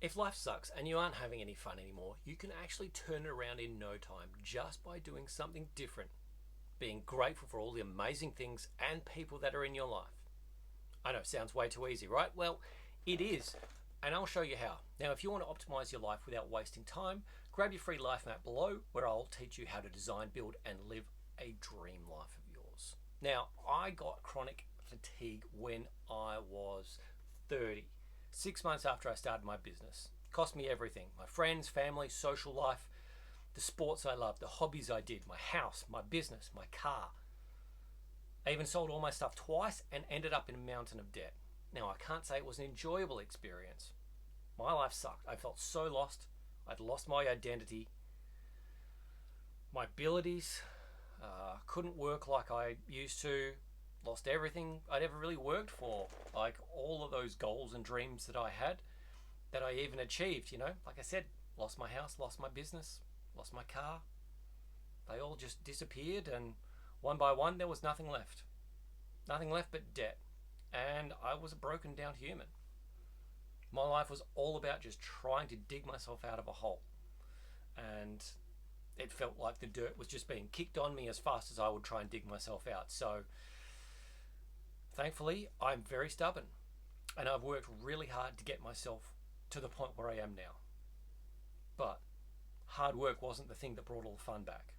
If life sucks and you aren't having any fun anymore, you can actually turn it around in no time just by doing something different, being grateful for all the amazing things and people that are in your life. I know, sounds way too easy, right? Well, it is, and I'll show you how. Now, if you want to optimize your life without wasting time, grab your free life map below where I'll teach you how to design, build, and live a dream life of yours. Now, I got chronic fatigue when I was 30, 6 months after I started my business. Cost me everything: my friends, family, social life, the sports I loved, the hobbies I did, my house, my business, my car. I even sold all my stuff twice and ended up in a mountain of debt. Now, I can't say it was an enjoyable experience. My life sucked. I felt so lost. I'd lost my identity. My abilities couldn't work like I used to. Lost everything I'd ever really worked for. Like all of those goals and dreams that I had, that I even achieved, Like I said, lost my house, lost my business, lost my car. They all just disappeared, and one by one there was nothing left. Nothing left but debt. And I was a broken down human. My life was all about just trying to dig myself out of a hole. And it felt like the dirt was just being kicked on me as fast as I would try and dig myself out. So thankfully, I'm very stubborn, and I've worked really hard to get myself to the point where I am now. But hard work wasn't the thing that brought all the fun back.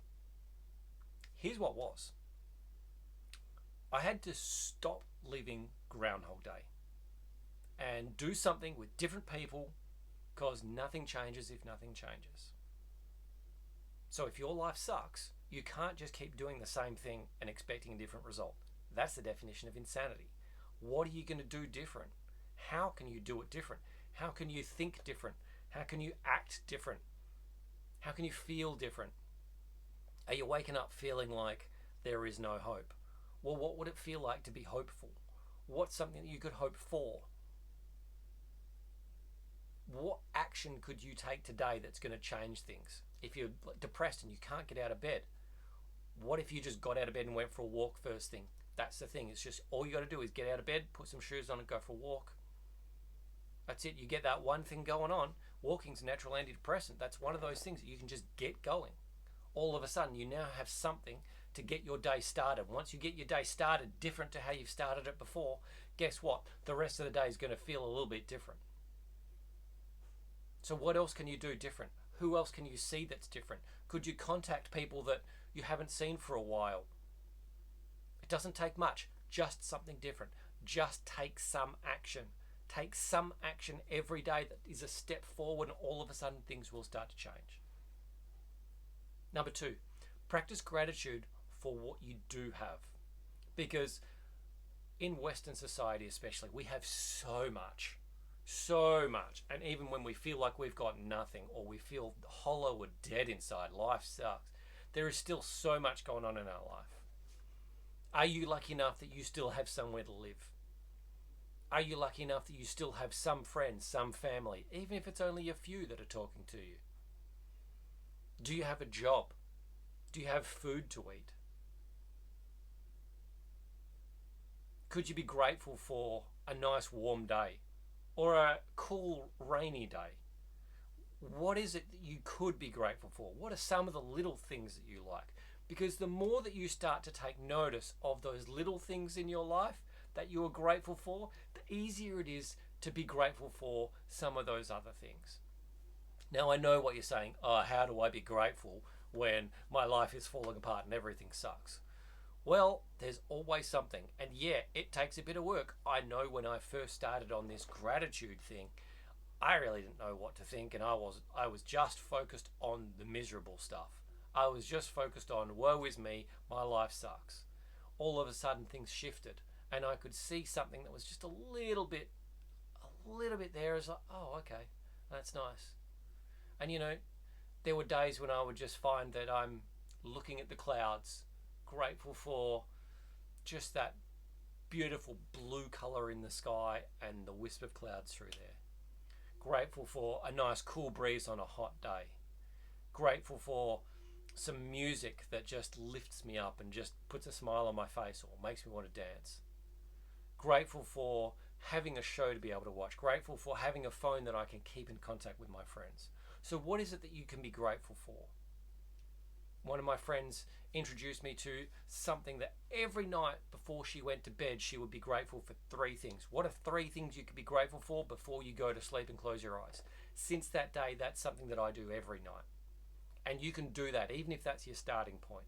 Here's what was. I had to stop living Groundhog Day and do something with different people, because nothing changes if nothing changes. So if your life sucks, you can't just keep doing the same thing and expecting a different result. That's the definition of insanity. What are you going to do different? How can you do it different? How can you think different? How can you act different? How can you feel different? Are you waking up feeling like there is no hope? Well, what would it feel like to be hopeful? What's something that you could hope for? What action could you take today that's going to change things? If you're depressed and you can't get out of bed, what if you just got out of bed and went for a walk first thing? That's the thing. It's just all you got to do is get out of bed, put some shoes on and go for a walk. That's it. You get that one thing going on. Walking's a natural antidepressant. That's one of those things that you can just get going. All of a sudden, you now have something to get your day started. Once you get your day started different to how you've started it before, guess what? The rest of the day is going to feel a little bit different. So what else can you do different? Who else can you see that's different? Could you contact people that you haven't seen for a while? It doesn't take much, just something different. Just take some action. Take some action every day that is a step forward, and all of a sudden things will start to change. Number 2, practice gratitude for what you do have. Because in Western society especially, we have so much. And even when we feel like we've got nothing, or we feel hollow or dead inside, life sucks, there is still so much going on in our life. Are you lucky enough that you still have somewhere to live? Are you lucky enough that you still have some friends, some family, even if it's only a few that are talking to you? Do you have a job? Do you have food to eat? Could you be grateful for a nice warm day or a cool rainy day? What is it that you could be grateful for? What are some of the little things that you like? Because the more that you start to take notice of those little things in your life that you are grateful for, the easier it is to be grateful for some of those other things. Now, I know what you're saying. Oh, how do I be grateful when my life is falling apart and everything sucks? Well, there's always something. And yeah, it takes a bit of work. I know when I first started on this gratitude thing, I really didn't know what to think, and I was just focused on the miserable stuff. I was just focused on, woe is me, my life sucks. All of a sudden things shifted, and I could see something that was just a little bit there. It's like, oh, okay, that's nice. And there were days when I would just find that I'm looking at the clouds, grateful for just that beautiful blue color in the sky and the wisp of clouds through there. Grateful for a nice cool breeze on a hot day. Grateful for some music that just lifts me up and just puts a smile on my face or makes me want to dance. Grateful for having a show to be able to watch, grateful for having a phone that I can keep in contact with my friends. So what is it that you can be grateful for? One of my friends introduced me to something that every night before she went to bed, she would be grateful for 3 things. What are 3 things you could be grateful for before you go to sleep and close your eyes? Since that day, that's something that I do every night. And you can do that, even if that's your starting point.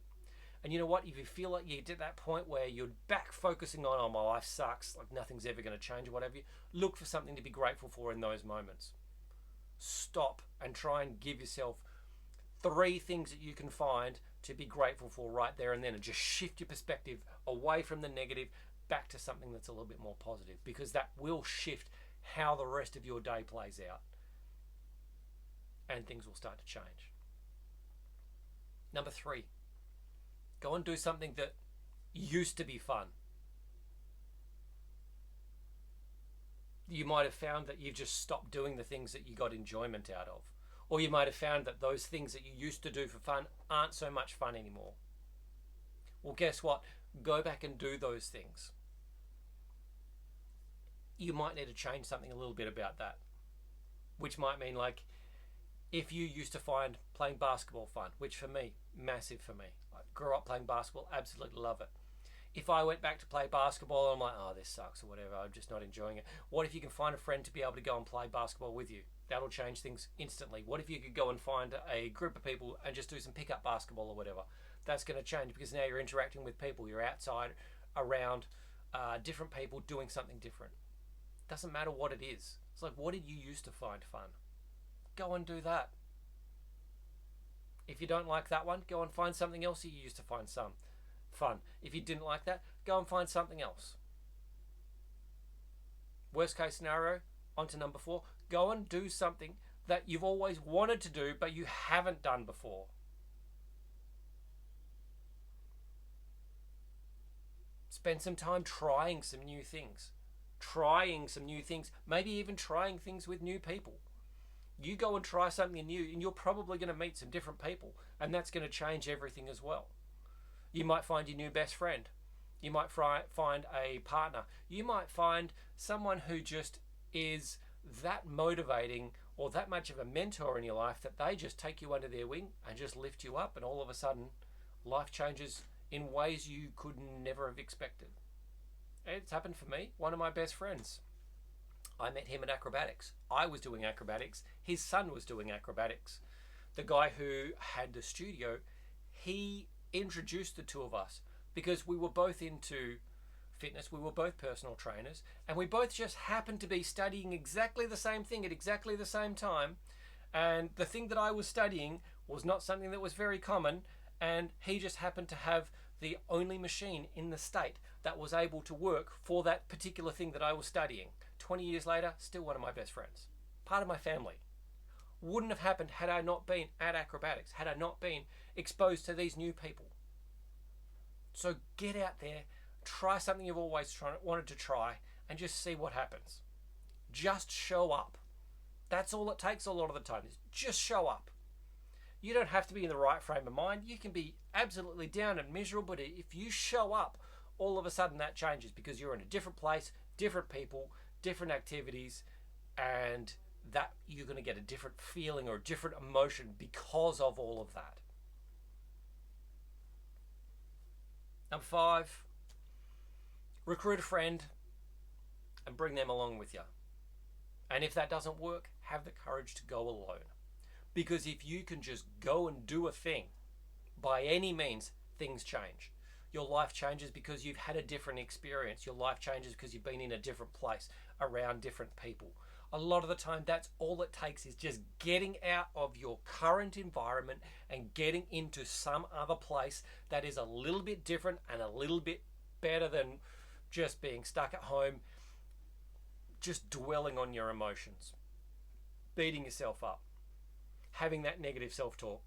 And you know what? If you feel like you're at that point where you're back focusing on, oh, my life sucks, like nothing's ever going to change or whatever, look for something to be grateful for in those moments. Stop and try and give yourself 3 things that you can find to be grateful for right there and then, and just shift your perspective away from the negative back to something that's a little bit more positive, because that will shift how the rest of your day plays out and things will start to change. Number 3, go and do something that used to be fun. You might have found that you've just stopped doing the things that you got enjoyment out of. Or you might have found that those things that you used to do for fun aren't so much fun anymore. Well, guess what? Go back and do those things. You might need to change something a little bit about that, which might mean, like, if you used to find playing basketball fun, which for me, massive for me. I grew up playing basketball, absolutely love it. If I went back to play basketball, I'm like, oh, this sucks or whatever, I'm just not enjoying it. What if you can find a friend to be able to go and play basketball with you? That'll change things instantly. What if you could go and find a group of people and just do some pickup basketball or whatever? That's going to change, because now you're interacting with people. You're outside, around different people, doing something different. Doesn't matter what it is. It's like, what did you used to find fun? Go and do that. If you don't like that one, go and find something else you used to find some fun. If you didn't like that, go and find something else. Worst case scenario, on to number 4. Go and do something that you've always wanted to do but you haven't done before. Spend some time trying some new things. Maybe even trying things with new people. You go and try something new and you're probably going to meet some different people, and that's going to change everything as well. You might find your new best friend. You might find a partner. You might find someone who just is that motivating or that much of a mentor in your life that they just take you under their wing and just lift you up, and all of a sudden life changes in ways you could never have expected. It's happened for me. One of my best friends, I met him in acrobatics. I was doing acrobatics. His son was doing acrobatics. The guy who had the studio, he introduced the 2 of us because we were both into fitness. We were both personal trainers, and we both just happened to be studying exactly the same thing at exactly the same time. And the thing that I was studying was not something that was very common, and he just happened to have the only machine in the state that was able to work for that particular thing that I was studying. 20 years later, still one of my best friends. Part of my family. Wouldn't have happened had I not been at acrobatics, had I not been exposed to these new people. So get out there, try something you've always wanted to try, and just see what happens. Just show up. That's all it takes a lot of the time, is just show up. You don't have to be in the right frame of mind. You can be absolutely down and miserable, but if you show up, all of a sudden that changes, because you're in a different place, different people, different activities, and that you're going to get a different feeling or a different emotion because of all of that. Number 5, recruit a friend and bring them along with you. And if that doesn't work, have the courage to go alone. Because if you can just go and do a thing, by any means, things change. Your life changes because you've had a different experience. Your life changes because you've been in a different place, around different people. A lot of the time, that's all it takes, is just getting out of your current environment and getting into some other place that is a little bit different and a little bit better than just being stuck at home, just dwelling on your emotions, beating yourself up, having that negative self-talk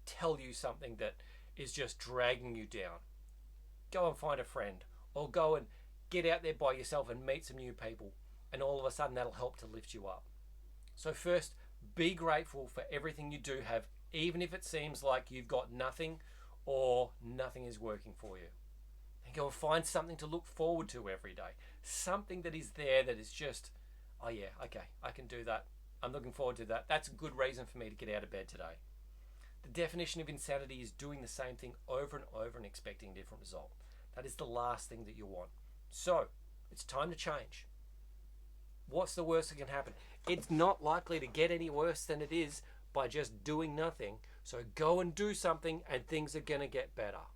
tell you something that is just dragging you down. Go and find a friend, or go and get out there by yourself and meet some new people, and all of a sudden that'll help to lift you up. So first, be grateful for everything you do have, even if it seems like you've got nothing or nothing is working for you. And Go and find something to look forward to every day. Something that is there that is just, oh yeah, okay, I can do that. I'm looking forward to that. That's a good reason for me to get out of bed today. The definition of insanity is doing the same thing over and over and expecting a different result. That is the last thing that you want. So, it's time to change. What's the worst that can happen? It's not likely to get any worse than it is by just doing nothing. So go and do something and things are going to get better.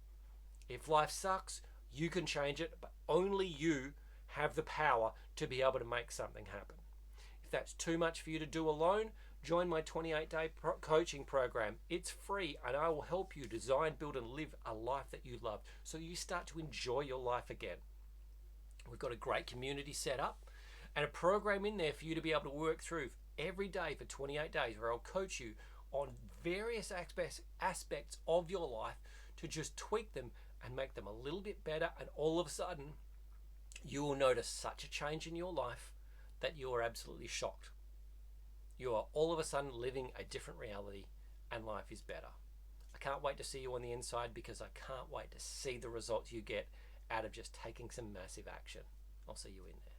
If life sucks, you can change it, but only you have the power to be able to make something happen. If that's too much for you to do alone, join my 28-day coaching program. It's free and I will help you design, build and live a life that you love so you start to enjoy your life again. We've got a great community set up and a program in there for you to be able to work through every day for 28 days where I'll coach you on various aspects of your life to just tweak them and make them a little bit better, and all of a sudden you will notice such a change in your life that you are absolutely shocked. You are all of a sudden living a different reality and life is better. I can't wait to see you on the inside because I can't wait to see the results you get out of just taking some massive action. I'll see you in there.